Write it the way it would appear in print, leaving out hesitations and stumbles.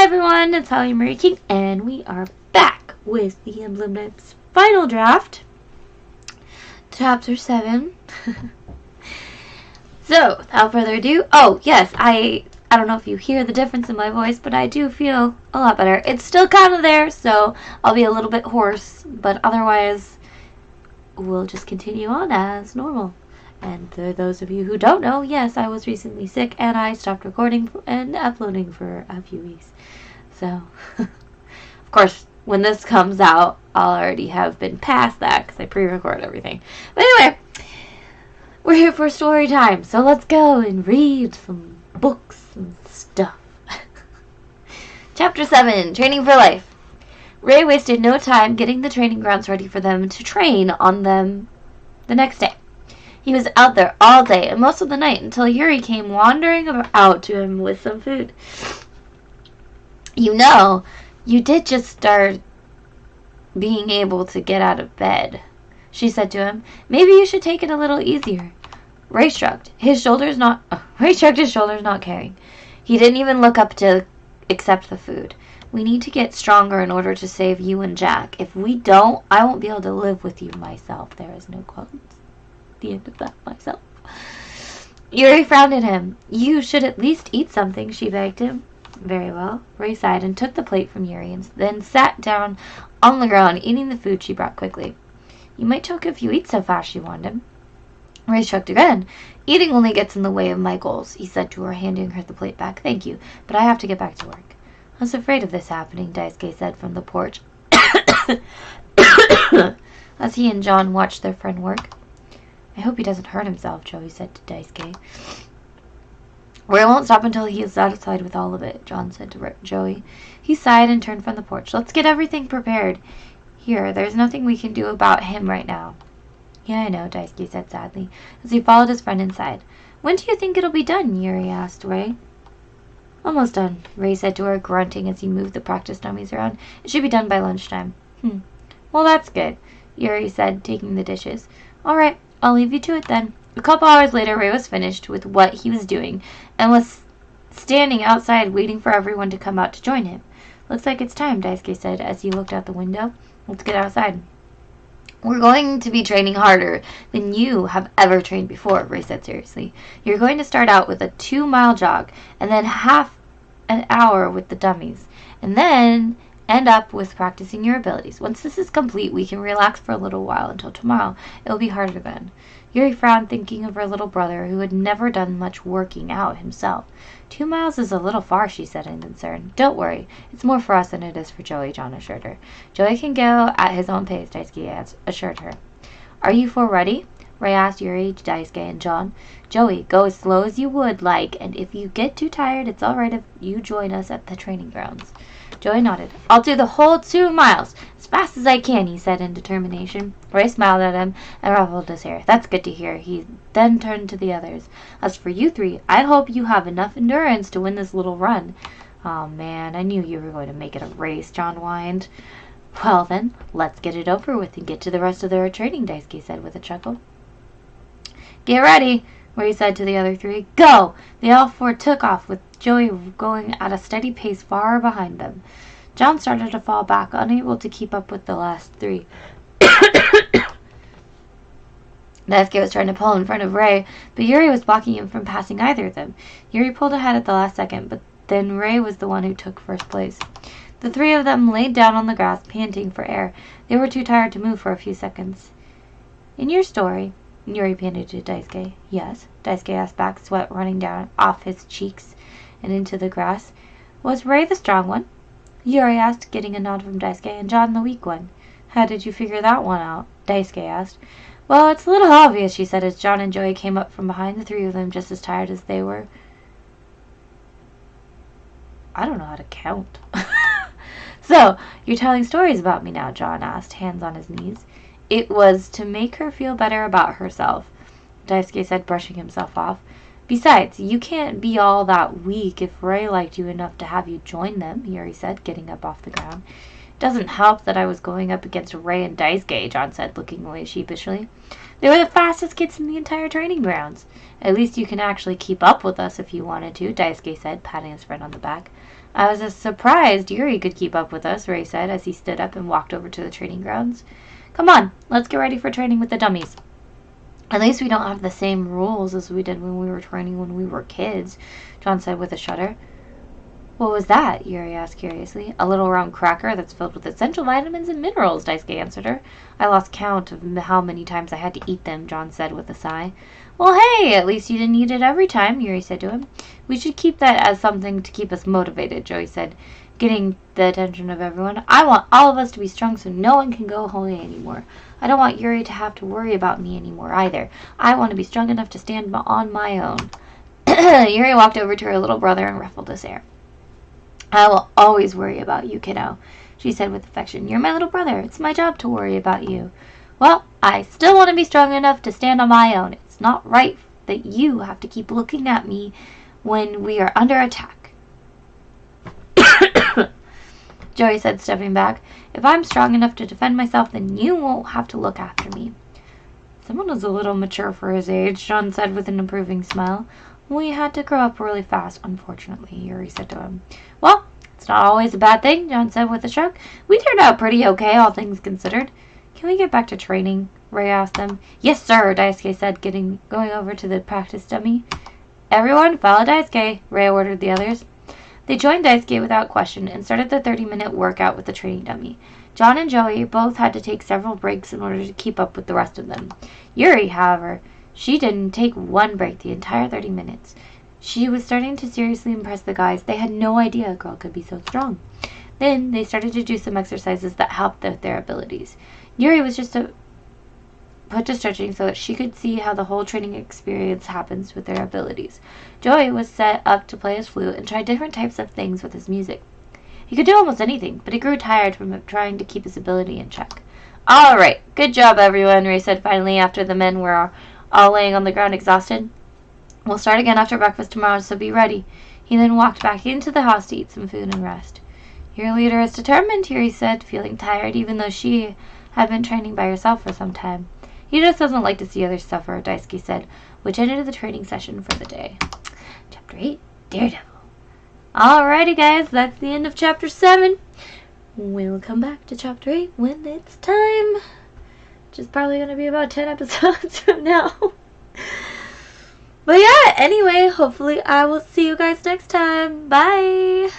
Hi everyone, it's Holly Marie King, and we are back with the Emblem Knight's final draft, Chapter 7. So, without further ado, oh yes, I don't know if you hear the difference in my voice, but I do feel a lot better. It's still kind of there, so I'll be a little bit hoarse, but otherwise, we'll just continue on as normal. And for those of you who don't know, yes, I was recently sick, and I stopped recording and uploading for a few weeks. So, of course, when this comes out, I'll already have been past that because I pre-record everything. But anyway, we're here for story time, so let's go and read some books and stuff. Chapter 7, Training for Life. Ray wasted no time getting the training grounds ready for them to train on them the next day. He was out there all day and most of the night until Yuri came wandering out to him with some food. You know, you did just start being able to get out of bed, she said to him. Maybe you should take it a little easier. Ray shrugged his shoulders, not caring. He didn't even look up to accept the food. We need to get stronger in order to save you and Jack. If we don't, I won't be able to live with you myself. There is no quotes. The end of that myself. Yuri frowned at him. You should at least eat something, she begged him. Very well. Ray sighed and took the plate from Yuri and then sat down on the ground, eating the food she brought quickly. You might choke if you eat so fast, she warned him. Ray shrugged again. Eating only gets in the way of my goals, he said to her, handing her the plate back. Thank you, but I have to get back to work. I was afraid of this happening, Daisuke said from the porch, as he and John watched their friend work. I hope he doesn't hurt himself, Joey said to Daisuke. Ray won't stop until he is satisfied with all of it, John said to Joey. He sighed and turned from the porch. Let's get everything prepared. Here, there's nothing we can do about him right now. Yeah, I know, Daisuke said sadly, as he followed his friend inside. When do you think it'll be done? Yuri asked Ray. Almost done, Ray said to her, grunting as he moved the practice dummies around. It should be done by lunchtime. Well, that's good, Yuri said, taking the dishes. All right, I'll leave you to it then. A couple hours later, Ray was finished with what he was doing and was standing outside waiting for everyone to come out to join him. Looks like it's time, Daisuke said as he looked out the window. Let's get outside. We're going to be training harder than you have ever trained before, Ray said seriously. You're going to start out with a 2-mile jog and then half an hour with the dummies and then end up with practicing your abilities. Once this is complete, we can relax for a little while until tomorrow. It will be harder then. Yuri frowned, thinking of her little brother, who had never done much working out himself. 2 miles is a little far, she said in concern. Don't worry. It's more for us than it is for Joey, John assured her. Joey can go at his own pace, Daisuke assured her. Are you 4 ready? Ray asked Yuri, Daisuke, and John. Joey, go as slow as you would like, and if you get too tired, it's all right if you join us at the training grounds. Joey nodded. I'll do the whole 2 miles, as fast as I can, he said in determination. Ray smiled at him and ruffled his hair. That's good to hear. He then turned to the others. As for you 3, I hope you have enough endurance to win this little run. Oh man, I knew you were going to make it a race, John whined. Well then, let's get it over with and get to the rest of their training, Daisuke said with a chuckle. Get ready, Ray said to the other 3. Go! They all 4 took off, with Joey going at a steady pace far behind them. John started to fall back, unable to keep up with the last 3. Daisuke was trying to pull in front of Ray, but Yuri was blocking him from passing either of them. Yuri pulled ahead at the last second, but then Ray was the one who took first place. The 3 of them laid down on the grass, panting for air. They were too tired to move for a few seconds. In your story, Yuri panted to Daisuke. Yes, Daisuke asked back, sweat running down off his cheeks and into the grass. Was Ray the strong one? Yuri asked, getting a nod from Daisuke, and John the weak one. How did you figure that one out? Daisuke asked. Well, it's a little obvious, she said as John and Joey came up from behind, the 3 of them just as tired as they were. I don't know how to count. So, you're telling stories about me now, John asked, hands on his knees. It was to make her feel better about herself, Daisuke said, brushing himself off. Besides, you can't be all that weak if Ray liked you enough to have you join them, Yuri said, getting up off the ground. It doesn't help that I was going up against Ray and Daisuke, John said, looking away sheepishly. They were the fastest kids in the entire training grounds. At least you can actually keep up with us if you wanted to, Daisuke said, patting his friend on the back. I was surprised Yuri could keep up with us, Ray said as he stood up and walked over to the training grounds. Come on, let's get ready for training with the dummies. At least we don't have the same rules as we did when we were training when we were kids, John said with a shudder. What was that? Yuri asked curiously. A little round cracker that's filled with essential vitamins and minerals, Daisuke answered her. I lost count of how many times I had to eat them, John said with a sigh. Well, hey, at least you didn't eat it every time, Yuri said to him. We should keep that as something to keep us motivated, Joey said, getting the attention of everyone. I want all of us to be strong so no one can go hungry anymore. I don't want Yuri to have to worry about me anymore either. I want to be strong enough to stand on my own. Yuri walked over to her little brother and ruffled his hair. I will always worry about you, kiddo, she said with affection. You're my little brother. It's my job to worry about you. Well, I still want to be strong enough to stand on my own. It's not right that you have to keep looking at me when we are under attack. Joey said, stepping back. If I'm strong enough to defend myself, then you won't have to look after me. Someone is a little mature for his age, John said with an approving smile. We had to grow up really fast, unfortunately, Yuri said to him. Well, it's not always a bad thing, John said with a shrug. We turned out pretty okay, all things considered. Can we get back to training? Ray asked them. Yes, sir, Daisuke said, going over to the practice dummy. Everyone, follow Daisuke, Ray ordered the others. They joined Daisuke without question and started the 30-minute workout with the training dummy. John and Joey both had to take several breaks in order to keep up with the rest of them. Yuri, however, she didn't take one break the entire 30 minutes. She was starting to seriously impress the guys. They had no idea a girl could be so strong. Then they started to do some exercises that helped with their abilities. Yuri was just put to stretching so that she could see how the whole training experience happens with their abilities. Joey was set up to play his flute and try different types of things with his music. He could do almost anything, but he grew tired from trying to keep his ability in check. All right, good job, everyone, Ray said finally after the men were all laying on the ground exhausted. We'll start again after breakfast tomorrow, so be ready. He then walked back into the house to eat some food and rest. Your leader is determined, Yuri said, feeling tired even though she had been training by herself for some time. He just doesn't like to see others suffer, Daisuke said, which ended the training session for the day. Chapter 8, Daredevil. Alrighty, guys, that's the end of Chapter 7. We'll come back to Chapter 8 when it's time, which is probably going to be about 10 episodes from now. But yeah, anyway, hopefully I will see you guys next time. Bye!